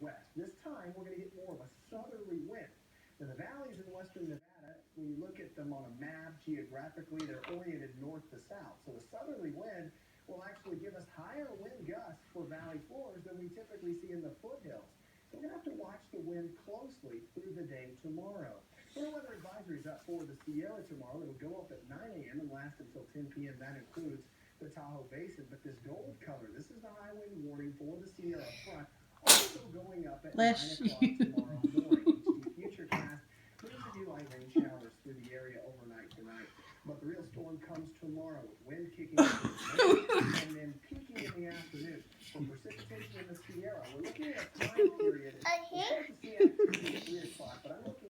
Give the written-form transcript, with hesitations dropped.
west. This time, we're going to get more of a southerly wind. Now, the valleys in western Nevada, when you look at them on a map geographically, they're oriented north to south. So the southerly wind will actually give us higher wind gusts for valley floors than we typically see in the foothills. So we're going to have to watch the wind closely through the day tomorrow. Fair weather advisory is up for the Sierra tomorrow. It'll go up at 9 a.m. and last until 10 p.m. That includes the Tahoe Basin. But this gold color, this is the high wind warning for the Sierra front, also going up at 9 Bless o'clock you. tomorrow morning. HT Futurecast brings a few light rain showers through the area overnight tonight. But the real storm comes tomorrow with wind kicking up in the morning and then peaking in the afternoon. For precipitation in the Sierra, we're looking at a time period. We'll start to see